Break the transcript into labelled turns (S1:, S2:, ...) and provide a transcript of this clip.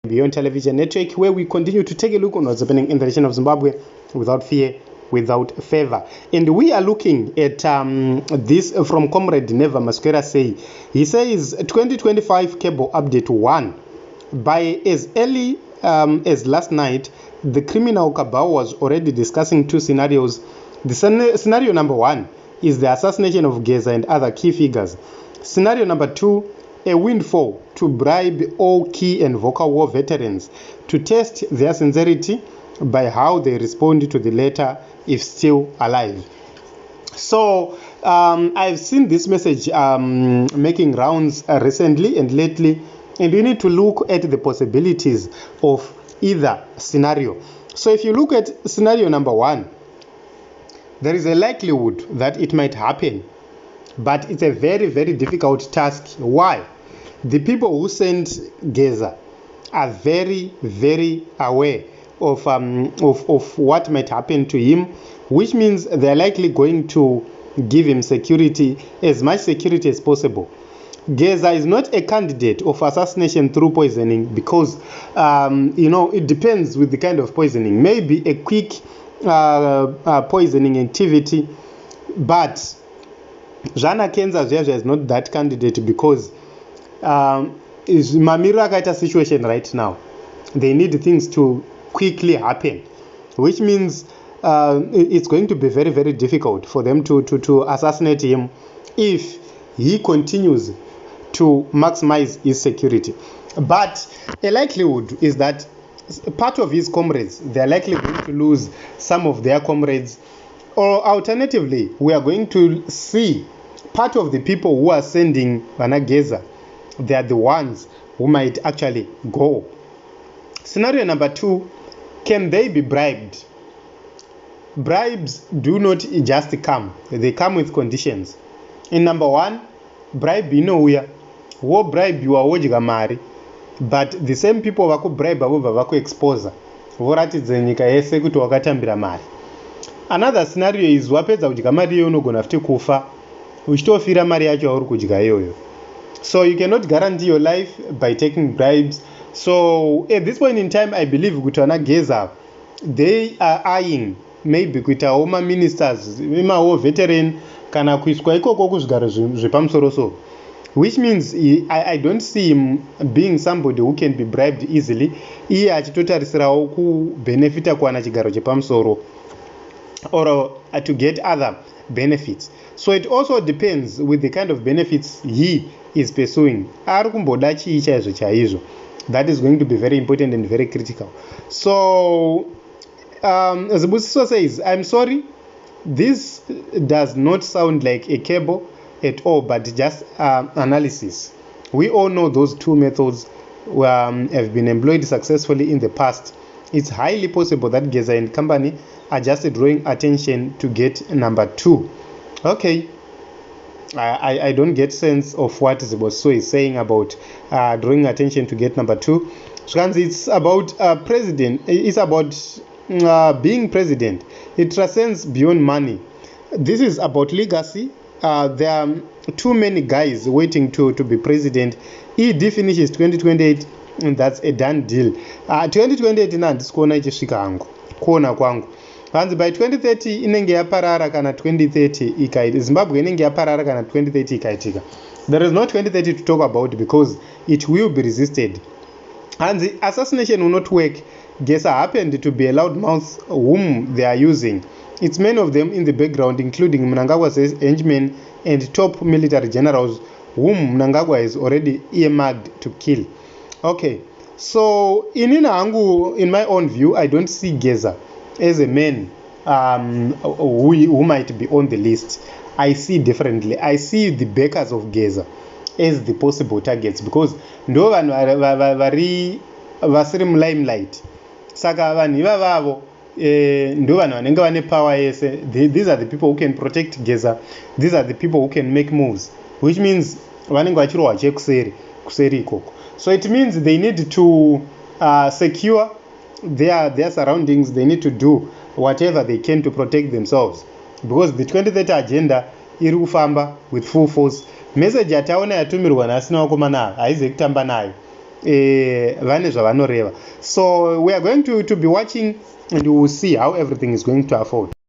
S1: Beyond Television Network, where we continue to take a look on what's happening in the nation of Zimbabwe without fear, without favor. And we are looking at this from Comrade Neva Masquera say. He says 2025 cable update 1. By as early as last night, the criminal cabal was already discussing two scenarios. The scenario number 1 is the assassination of Geza and other key figures. Scenario number 2, a windfall to bribe all key and vocal war veterans to test their sincerity by how they respond to the latter if still alive. So I've seen this message making rounds recently and lately, and we need to look at the possibilities of either scenario. So if you look at scenario number 1, there is a likelihood that it might happen, but it's a very, very difficult task. Why? The people who sent Geza are very, very aware of what might happen to him, which means they're likely going to give him security, as much security as possible. Geza is not a candidate of assassination through poisoning because, it depends with the kind of poisoning. Maybe a quick poisoning activity, but Jana Kenza is not that candidate because is Mamira Kaita situation right now. They need things to quickly happen, which means it's going to be very, very difficult for them to assassinate him if he continues to maximize his security. But a likelihood is that part of his comrades, they are likely going to lose some of their comrades, or alternatively, we are going to see part of the people who are sending Geza, they are the ones who might actually go. Scenario number 2, can they be bribed? Bribes do not just come, they come with conditions. In number 1, bribe wo bribe you are mari, but the same people vaku bribe avo vaku exposer voratidze nyika yese kuti wakatambira mari. Another scenario is wapedza kudya mari iyoyo unogona futi kufa uchitofira mari yacho yauri kudya iyoyo. So you cannot guarantee your life by taking bribes. So at this point in time, I believe kuti ana Geza, they are eyeing maybe kuita homa ministers, imawo veteran kana kuiswa ikoko kuzvigaro zvepamusoro, which means I don't see him being somebody who can be bribed easily. Iye achitotarisirawo kubenefita kuwana chigaro chepamusoro or to get other benefits. So it also depends with the kind of benefits he is pursuing. Ari kumboda chii chaizvo. That is going to be very important and very critical. So Zibusiso says, I'm sorry, this does not sound like a cable at all, but just analysis. We all know those two methods have been employed successfully in the past. It's highly possible that Geza and company are just drawing attention to get number 2. Okay, I don't get sense of what Zibusiso is saying about drawing attention to get number 2. It's about president. It's about being president. It transcends beyond money. This is about legacy. There are too many guys waiting to be president. ED finishes 2028 and that's a done deal. 2028 ndisikuona ichisvika hangu kuona kwangu. Hanzi by 2030 inenge yaparara kana 2030 ikaita. Zimbabwe inenge yaparara kana 2030 ikaitika. There is no 2030 to talk about because it will be resisted. And the assassination will not work. Geza happened to be a loudmouth whom they are using. It's many of them in the background, including Mnangagwa's henchmen and top military generals whom Mnangagwa is already earmarked to kill. Okay, so in my own view, I don't see Geza as a man who might be on the list. I see differently. I see the backers of Geza as the possible targets because ndo vanhu vasiri limelight. Saka vanhu ivavavo ndo vanhu vanenge vane power yese. These are the people who can protect Geza. These are the people who can make moves, which means vanenge vachirohwa chekuseri ikoko. So it means they need to secure their surroundings. They need to do whatever they can to protect themselves because the 2030 agenda iri kufamba with full force. Message yataona yatumirwa nasina wakomana haizi kutamba nayo. vane zvavanoreva. So we are going to be watching and we will see how everything is going to unfold.